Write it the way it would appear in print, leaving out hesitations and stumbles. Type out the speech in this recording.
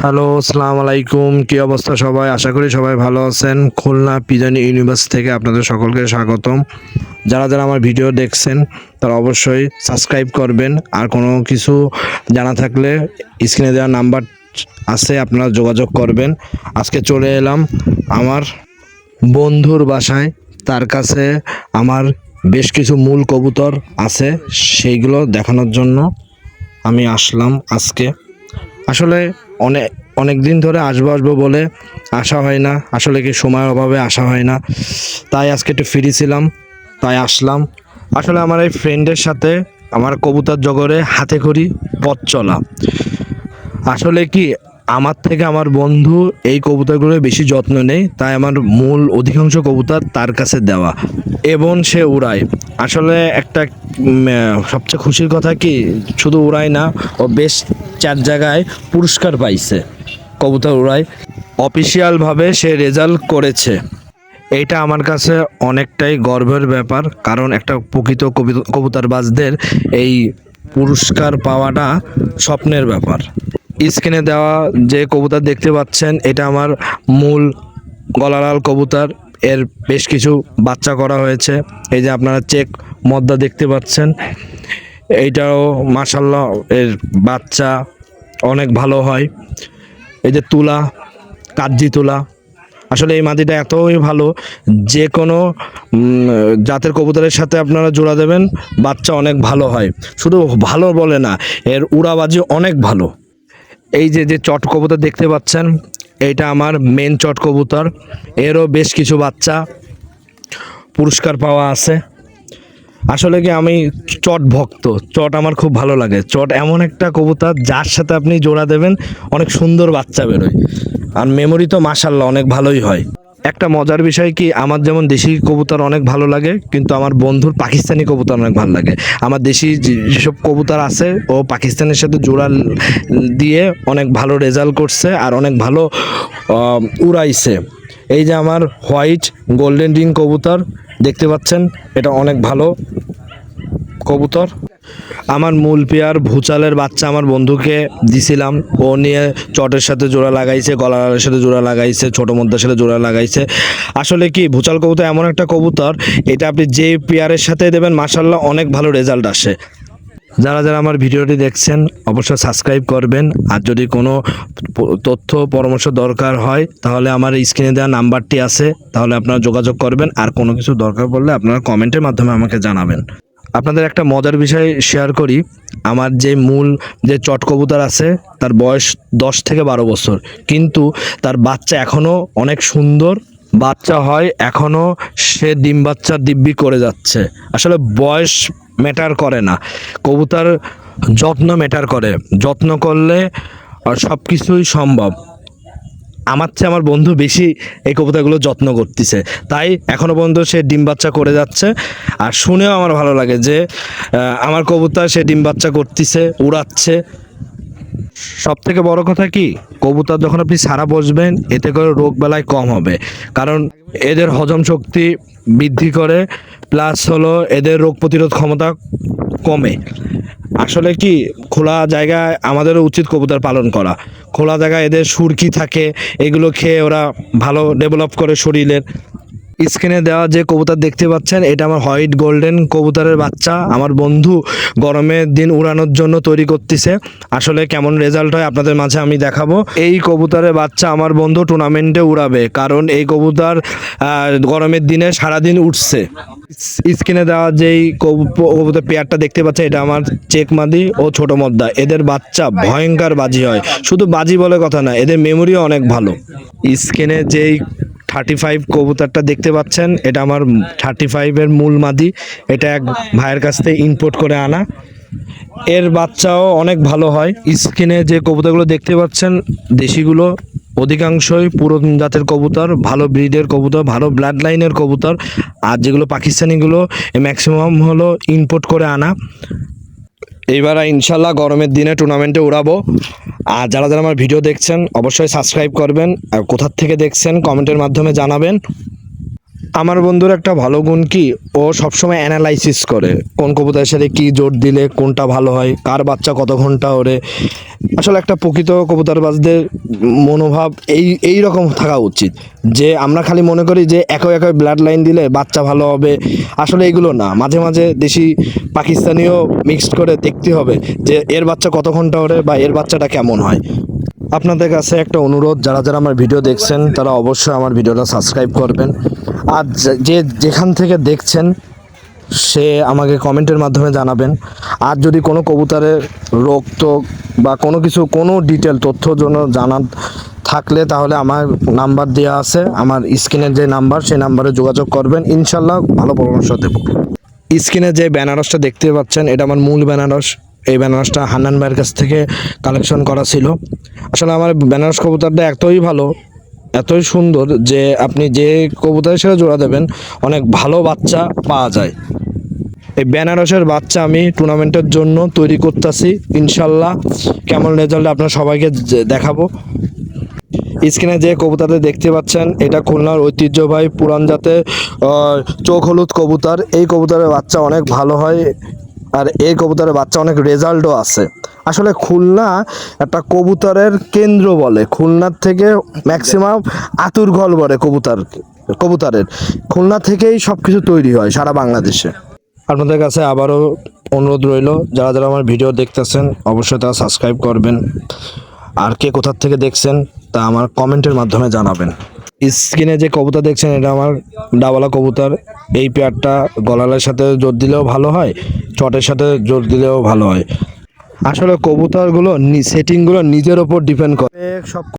Hello, আসসালামু আলাইকুম। কি অবস্থা সবাই? আশা করি সবাই ভালো আছেন। খুলনা পিজানি ইউনিভার্সিটি থেকে আপনাদের সকলকে স্বাগতম। যারা যারা আমার ভিডিও দেখছেন তারা অবশ্যই সাবস্ক্রাইব করবেন। আর কোনো কিছু জানা থাকলে স্ক্রিনে দেওয়া নাম্বার আছে, আপনারা যোগাযোগ করবেন। আজকে চলে এলাম আমার বন্ধুর বাসায়। তার কাছে আমার বেশ কিছু মূল কবুতর আছে, সেইগুলো দেখানোর জন্য আমি আসলাম আজকে। আসলে অনেক অনেক দিন ধরে আসবো আসবো বলে আসা হয় না, আসলে কি সময়ের অভাবে আসা হয় না। তাই আজকে একটু ফ্রি ছিলাম, তাই আসলাম। আসলে আমার এই ফ্রেন্ডের সাথে আমার কবুতর জগরে হাতে খড়ি পথ চলা। আসলে কি আমার থেকে আমার বন্ধু এই কবুতরগুলো বেশি যত্ন নেই, তাই আমার মূল অধিকাংশ কবুতর তার কাছে দেওয়া এবং সে উড়ায়। আসলে একটা সবচেয়ে খুশির কথা কি, শুধু উড়ায় না, ও বেশ 4 জায়গায় পুরস্কার পাইছে কবুতর উড়ায়। অফিসিয়ালভাবে সে রেজাল্ট করেছে। এইটা আমার কাছে অনেকটাই গর্বের ব্যাপার, কারণ একটা প্রকৃত কবুতরবাজদের এই পুরস্কার পাওয়াটা স্বপ্নের ব্যাপার। স্ক্রিনে দেওয়া যে কবুতর দেখতে পাচ্ছেন, এটা আমার মূল গলালাল কবুতর। এর বেশ কিছু বাচ্চা করা হয়েছে। এই যে আপনারা চেক মদ্দা দেখতে পাচ্ছেন, এইটাও মাশাল্লাহ এর বাচ্চা অনেক ভালো হয়। এই যে তুলা, কাজ্জি তুলা, আসলে এই মাদিটা এতই ভালো, যে কোনো জাতের কবুতরের সাথে আপনারা জোড়া দেবেন, বাচ্চা অনেক ভালো হয়। শুধু ভালো বলে না, এর উড়াবাজি অনেক ভালো। এই যে যে চট কবুতর দেখতে পাচ্ছেন, এইটা আমার মেন চট কবুতর। এরও বেশ কিছু বাচ্চা পুরস্কার পাওয়া আছে। আসলে কি আমি চট ভক্ত, চট আমার খুব ভালো লাগে। চট এমন একটা কবুতর যার সাথে আপনি জোড়া দেবেন অনেক সুন্দর বাচ্চা বেরোয়, আর মেমোরি তো মাশাল্লাহ অনেক ভালোই হয়। একটা মজার বিষয় কি, আমার যেমন দেশি কবুতর অনেক ভালো লাগে, কিন্তু আমার বন্ধুর পাকিস্তানি কবুতর অনেক ভালো লাগে। আমার দেশি যেসব কবুতর আছে, ও পাকিস্তানের সাথে জোড়া দিয়ে অনেক ভালো রেজাল্ট করছে আর অনেক ভালো উড়াইছে। এই যে আমার হোয়াইট গোল্ডেন রিং কবুতর দেখতে পাচ্ছেন, এটা অনেক ভালো কবুতর। আমার মূল পেয়ার ভুচালের বাচ্চা আমার বন্ধুকে দিছিলাম, ও নিয়ে চটের সাথে জোড়া লাগাইছে, গলার সাথে জোড়া লাগাইছে, ছোট মদ্দার সাথে জোড়া লাগাইছে। আসলে কি ভুচাল কবুতর এমন একটা কবুতর, এটা আপনি যে পেয়ারের সাথে দেবেন মাশাল্লাহ অনেক ভালো রেজাল্ট আসে। যারা যারা আমার ভিডিওটি দেখছেন অবশ্যই সাবস্ক্রাইব করবেন। আর যদি কোনো তথ্য পরামর্শ দরকার হয় তাহলে আমার স্ক্রিনে দেওয়া নাম্বারটি আছে, তাহলে আপনারা যোগাযোগ করবেন। আর কোনো কিছু দরকার পড়লে আপনারা কমেন্টের মাধ্যমে আমাকে জানাবেন। আপনাদের একটা মজার বিষয় শেয়ার করি, আমার যে মূল যে চট কবুতর আছে তার বয়স 10 থেকে 12 বছর, কিন্তু তার বাচ্চা এখনও অনেক সুন্দর বাচ্চা হয়, এখনও সে ডিম বাচ্চা দিব্যি করে যাচ্ছে। আসলে বয়স ম্যাটার করে না, কবুতর যত্ন ম্যাটার করে। যত্ন করলে সব কিছুই সম্ভব। আমার চেয়ে আমার বন্ধু বেশি এই কবুতরগুলো যত্ন করতেছে, তাই এখনও পর্যন্ত সে ডিম বাচ্চা করে যাচ্ছে। আর শুনেও আমার ভালো লাগে যে আমার কবুতর সে ডিম বাচ্চা করতেছে, উড়াচ্ছে। সব থেকে বড় কথা কি, কবুতর যখন আপনি সারা বসবেন এতে করে রোগ বালাই কম হবে, কারণ এদের হজম শক্তি বৃদ্ধি করে, প্লাস হলো এদের রোগ প্রতিরোধ ক্ষমতা কমে। আসলে কি খোলা জায়গায় আমাদেরও উচিত কবুতর পালন করা। খোলা জায়গায় এদের সুরকি থাকে, এগুলো খেয়ে ওরা ভালো ডেভেলপ করে শরীরের। স্ক্রিনে দেওয়া যে কবুতর দেখতে পাচ্ছেন, এটা আমার হোয়াইট গোল্ডেন কবুতরের বাচ্চা। আমার বন্ধু গরমের দিন উড়ানোর জন্য তৈরি করতেছে। আসলে কেমন রেজাল্ট হয় আপনাদের মাঝে আমি দেখাবো। এই কবুতরের বাচ্চা আমার বন্ধু টুর্নামেন্টে উড়াবে, কারণ এই কবুতর গরমের দিনে সারাদিন উঠছে। স্ক্রিনে দেওয়া যেই কবুতর পেয়ারটা দেখতে পাচ্ছেন, এটা আমার চেক মাদি ও ছোট মদ্দা। এদের বাচ্চা ভয়ঙ্কর বাজি হয়, শুধু বাজি বলে কথা না, এদের মেমোরিও অনেক ভালো। স্ক্রিনে যেই 35 কবুতরটা দেখতে পাচ্ছেন, এটা আমার 35-এর মূল মাদি। এটা এক ভাইয়ের কাছ থেকে ইম্পোর্ট করে আনা। এর বাচ্চাও অনেক ভালো হয়। স্ক্রিনে যে কবুতরগুলো দেখতে পাচ্ছেন, দেশিগুলো অধিকাংশই পুরাতন জাতের কবুতর, ভালো ব্রিডের কবুতর, ভালো ব্লাড লাইনের কবুতর। আর যেগুলো পাকিস্তানিগুলো ম্যাক্সিমাম হলো ইম্পোর্ট করে আনা। এইবার ইনশাল্লাহ গরমের দিনে টুর্নামেন্টে উড়াবো। আর যারা যারা আমার ভিডিও দেখছেন অবশ্যই সাবস্ক্রাইব করবেন, আর কোথার থেকে দেখছেন কমেন্টের মাধ্যমে জানাবেন। আমার বন্ধুর একটা ভালো গুণ কি, ও সবসময় অ্যানালাইসিস করে কোন কবুতরের সাথে কী জোর দিলে কোনটা ভালো হয়, কার বাচ্চা কত ঘন্টা ওড়ে। আসলে একটা প্রকৃত কবুতরবাজদের মনোভাব এই রকম থাকা উচিত, যে আমরা খালি মনে করি যে একই একই ব্লাড লাইন দিলে বাচ্চা ভালো হবে। আসলে এগুলো না, মাঝে মাঝে দেশি পাকিস্তানিও মিক্সড করে দেখতে হবে যে এর বাচ্চা কত ঘন্টা ওড়ে বা এর বাচ্চাটা কেমন হয়। আপনাদের কাছে একটা অনুরোধ, যারা যারা আমার ভিডিও দেখছেন তারা অবশ্যই আমার ভিডিওটা সাবস্ক্রাইব করবেন। আর যে যেখান থেকে দেখছেন সে আমাকে কমেন্টের মাধ্যমে জানাবেন। আর যদি কোনো কবুতরের রোগ টোগ বা কোনো কিছু কোনো ডিটেল তথ্যর জন্য জানার থাকলে তাহলে আমার নাম্বার দেওয়া আছে, আমার স্ক্রিনের যে নাম্বার সেই নাম্বারে যোগাযোগ করবেন, ইনশাল্লাহ ভালো পরামর্শ দেব। স্ক্রিনে যে বেনারসটা দেখতে পাচ্ছেন এটা আমার মূল বেনারস। এই বেনারসটা হান্নান ভাইয়ের কাছ থেকে কালেকশন করা ছিল। আসলে আমার বেনারস কবুতরটা এতই ভালো, এতই সুন্দর যে আপনি যে কবুতরের সাথে জোড়া দেবেন অনেক ভালো বাচ্চা পাওয়া যায়। এই বেনারসের বাচ্চা আমি টুর্নামেন্টের জন্য তৈরি করতেছি, ইনশাল্লাহ কেমন রেজাল্ট আপনার সবাইকে দেখাবো। স্ক্রিনে যে কবুতরটা দেখতে পাচ্ছেন এটা খুলনার ঐতিহ্যবাহী পুরান জাতের চোখ হলুদ কবুতর। এই কবুতরের বাচ্চা অনেক ভালো হয়, আর এই কবুতরের বাচ্চা অনেক রেজাল্টও আছে। আসলে খুলনা একটা কবুতরের কেন্দ্র বলে, খুলনার থেকে ম্যাক্সিমাম আতুরঘর বলে কবুতরের খুলনা থেকেই সব কিছু তৈরি হয় সারা বাংলাদেশে। আপনাদের কাছে আবারও অনুরোধ রইল, যারা যারা আমার ভিডিও দেখতেছেন অবশ্যই তারা সাবস্ক্রাইব করবেন। আর কে কোথার থেকে দেখছেন তা আমার কমেন্টের মাধ্যমে জানাবেন। স্ক্রিনে যে কবুতর দেখছেন এটা আমার ডাবলা কবুতর। এই পেয়ারটা গলালের সাথে জোর দিলেও ভালো হয়, চটের সাথে জোর দিলেও ভালো হয়। আসলে কবুতরগুলো সেটিংগুলো নিজের ওপর ডিপেন্ড করে। সব